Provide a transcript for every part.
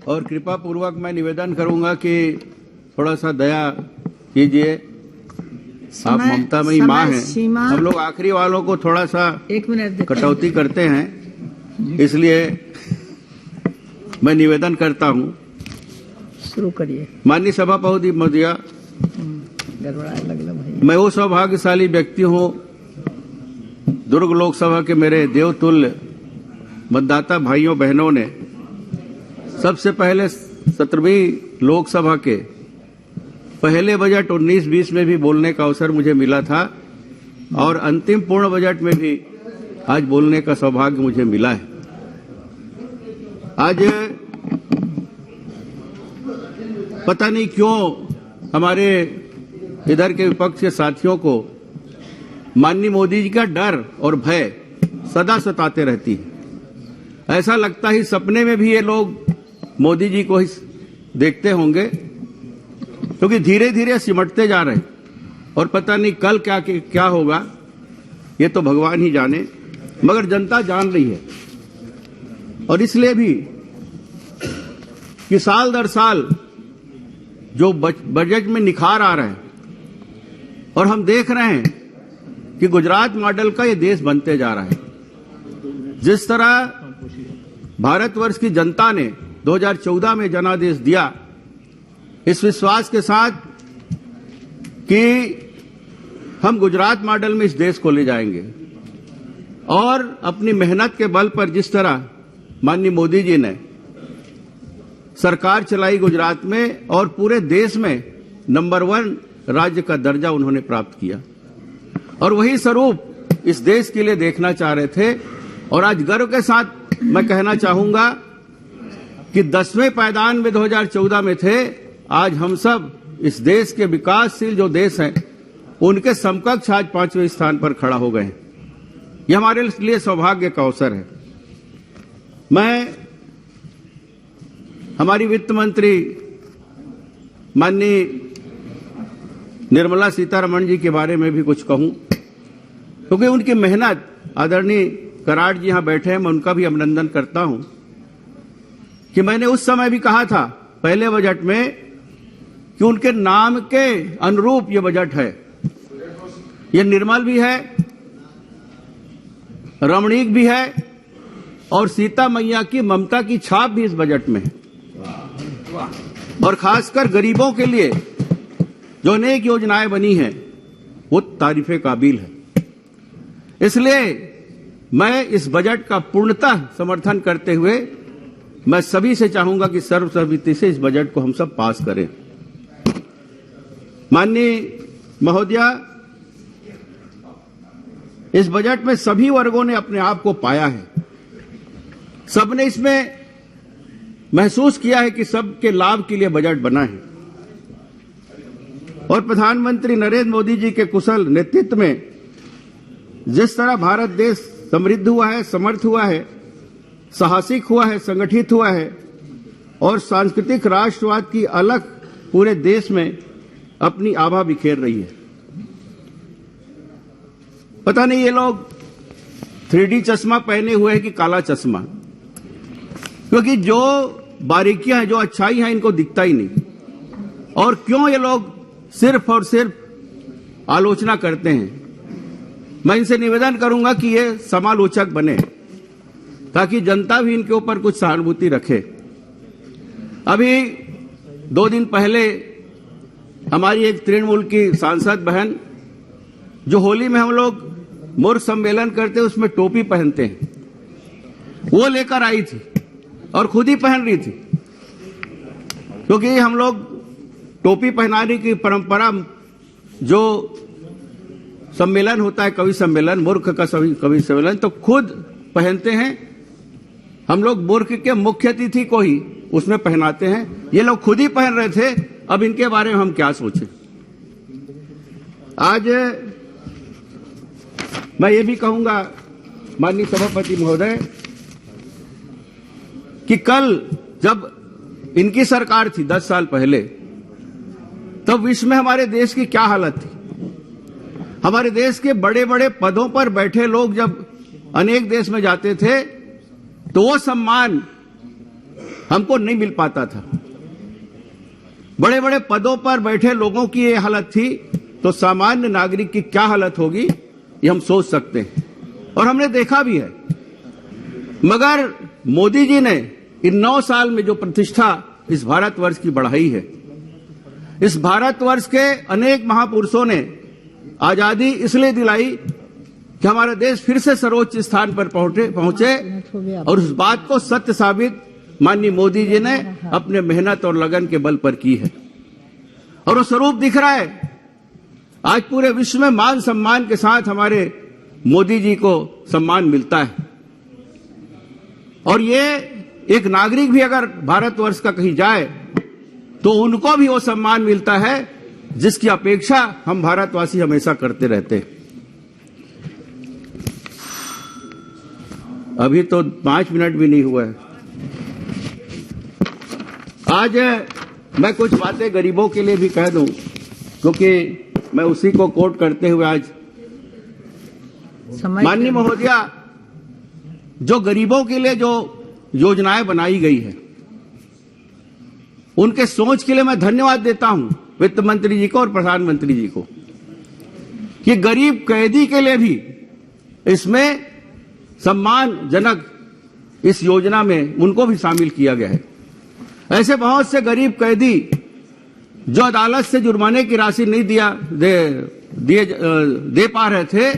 और कृपा पूर्वक मैं निवेदन करूंगा कि थोड़ा सा दया कीजिए। आप ममता मई माँ हैं, हम लोग आखिरी वालों को थोड़ा सा 1 मिनट कटौती करते हैं, इसलिए मैं निवेदन करता हूं। शुरू करिए। माननीय सभापति महोदया, मैं वो सौभाग्यशाली व्यक्ति हूं, दुर्ग लोकसभा के मेरे देवतुल्य मतदाता भाइयों बहनों ने सबसे पहले 17वीं लोकसभा के पहले बजट 19-20 में भी बोलने का अवसर मुझे मिला था और अंतिम पूर्ण बजट में भी आज बोलने का सौभाग्य मुझे मिला है। आज पता नहीं क्यों हमारे इधर के विपक्ष के साथियों को माननीय मोदी जी का डर और भय सदा सताते रहती है। ऐसा लगता है सपने में भी ये लोग मोदी जी को ही देखते होंगे, क्योंकि धीरे धीरे सिमटते जा रहे हैं और पता नहीं कल क्या होगा, ये तो भगवान ही जाने, मगर जनता जान रही है। और इसलिए भी कि साल दर साल जो बजट में निखार आ रहा है और हम देख रहे हैं कि गुजरात मॉडल का ये देश बनते जा रहा है। जिस तरह भारतवर्ष की जनता ने 2014 में जनादेश दिया, इस विश्वास के साथ कि हम गुजरात मॉडल में इस देश को ले जाएंगे, और अपनी मेहनत के बल पर जिस तरह माननीय मोदी जी ने सरकार चलाई गुजरात में और पूरे देश में नंबर 1 राज्य का दर्जा उन्होंने प्राप्त किया, और वही स्वरूप इस देश के लिए देखना चाह रहे थे। और आज गर्व के साथ मैं कहना चाहूंगा कि 10वें पायदान में 2014 में थे, आज हम सब इस देश के विकासशील जो देश हैं उनके समकक्ष आज 5वें स्थान पर खड़ा हो गए हैं। यह हमारे लिए सौभाग्य का अवसर है। मैं हमारी वित्त मंत्री माननीय निर्मला सीतारमण जी के बारे में भी कुछ कहूं, क्योंकि उनकी मेहनत, आदरणीय कराड़ जी यहां बैठे हैं, मैं उनका भी अभिनंदन करता हूं कि मैंने उस समय भी कहा था पहले बजट में कि उनके नाम के अनुरूप ये बजट है। ये निर्मल भी है, रमणीक भी है और सीता मैया की ममता की छाप भी इस बजट में है। और खासकर गरीबों के लिए जो अनेक योजनाएं बनी हैं वो तारीफे काबिल है। इसलिए मैं इस बजट का पूर्णतः समर्थन करते हुए मैं सभी से चाहूंगा कि सर्वसम्मति से इस बजट को हम सब पास करें। माननीय महोदया, इस बजट में सभी वर्गों ने अपने आप को पाया है। सबने इसमें महसूस किया है कि सबके लाभ के लिए बजट बना है। और प्रधानमंत्री नरेंद्र मोदी जी के कुशल नेतृत्व में जिस तरह भारत देश समृद्ध हुआ है, समर्थ हुआ है, साहसिक हुआ है, संगठित हुआ है और सांस्कृतिक राष्ट्रवाद की अलख पूरे देश में अपनी आभा बिखेर रही है। पता नहीं ये लोग 3D चश्मा पहने हुए हैं कि काला चश्मा, क्योंकि जो बारीकियां हैं, जो अच्छाई है, इनको दिखता ही नहीं। और क्यों ये लोग सिर्फ और सिर्फ आलोचना करते हैं। मैं इनसे निवेदन करूंगा कि ये समालोचक बने ताकि जनता भी इनके ऊपर कुछ सहानुभूति रखे। अभी 2 दिन पहले हमारी एक तृणमूल की सांसद बहन, जो होली में हम लोग मूर्ख सम्मेलन करते हैं उसमें टोपी पहनते हैं, वो लेकर आई थी और खुद ही पहन रही थी, क्योंकि हम लोग टोपी पहनाने की परंपरा, जो सम्मेलन होता है कवि सम्मेलन, मूर्ख का कवि सम्मेलन, तो खुद पहनते हैं। हम लोग मूर्ख के मुख्य अतिथि को ही उसमें पहनाते हैं। ये लोग खुद ही पहन रहे थे, अब इनके बारे में हम क्या सोचें। आज मैं ये भी कहूंगा माननीय सभापति महोदय कि कल जब इनकी सरकार थी 10 साल पहले, तब विश्व में हमारे देश की क्या हालत थी। हमारे देश के बड़े बड़े पदों पर बैठे लोग जब अनेक देश में जाते थे तो वो सम्मान हमको नहीं मिल पाता था। बड़े बड़े पदों पर बैठे लोगों की ये हालत थी, तो सामान्य नागरिक की क्या हालत होगी ये हम सोच सकते हैं, और हमने देखा भी है। मगर मोदी जी ने इन 9 साल में जो प्रतिष्ठा इस भारतवर्ष की बढ़ाई है, इस भारतवर्ष के अनेक महापुरुषों ने आजादी इसलिए दिलाई कि हमारा देश फिर से सर्वोच्च स्थान पर पहुंचे, और उस बात को सत्य साबित माननीय मोदी जी ने अपने मेहनत और लगन के बल पर की है, और वो स्वरूप दिख रहा है। आज पूरे विश्व में मान सम्मान के साथ हमारे मोदी जी को सम्मान मिलता है, और ये एक नागरिक भी अगर भारतवर्ष का कहीं जाए तो उनको भी वो सम्मान मिलता है जिसकी अपेक्षा हम भारतवासी हमेशा करते रहते हैं। अभी तो 5 मिनट भी नहीं हुआ है। आज मैं कुछ बातें गरीबों के लिए भी कह दूं, क्योंकि मैं उसी को कोट करते हुए आज माननीय महोदया, जो गरीबों के लिए जो योजनाएं बनाई गई है, उनके सोच के लिए मैं धन्यवाद देता हूं वित्त मंत्री जी को और प्रधानमंत्री जी को, कि गरीब कैदी के लिए भी इसमें सम्मानजनक इस योजना में उनको भी शामिल किया गया है। ऐसे बहुत से गरीब कैदी जो अदालत से जुर्माने की राशि नहीं दे पा रहे थे,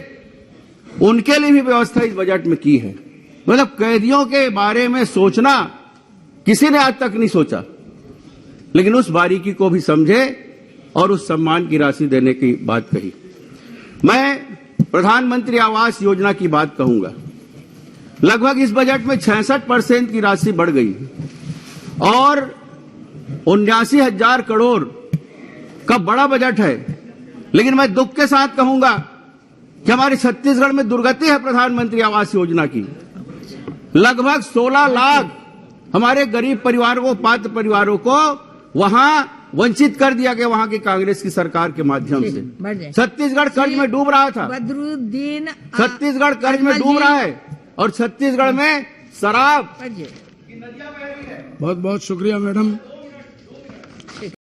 उनके लिए भी व्यवस्था इस बजट में की है। मतलब कैदियों के बारे में सोचना किसी ने आज तक नहीं सोचा, लेकिन उस बारीकी को भी समझे और उस सम्मान की राशि देने की बात कही। मैं प्रधानमंत्री आवास योजना की बात कहूंगा। लगभग इस बजट में 66% की राशि बढ़ गई और 79,000 करोड़ का बड़ा बजट है। लेकिन मैं दुख के साथ कहूंगा कि हमारे छत्तीसगढ़ में दुर्गति है प्रधानमंत्री आवास योजना की। लगभग 16 लाख हमारे गरीब परिवारों को, पात्र परिवारों को वहां वंचित कर दिया गया, वहां की कांग्रेस की सरकार के माध्यम से। छत्तीसगढ़ कर्ज में डूब रहा था, बदरुद्दीन छत्तीसगढ़ कर्ज में डूब रहा है, और छत्तीसगढ़ में शराब। बहुत बहुत शुक्रिया मैडम।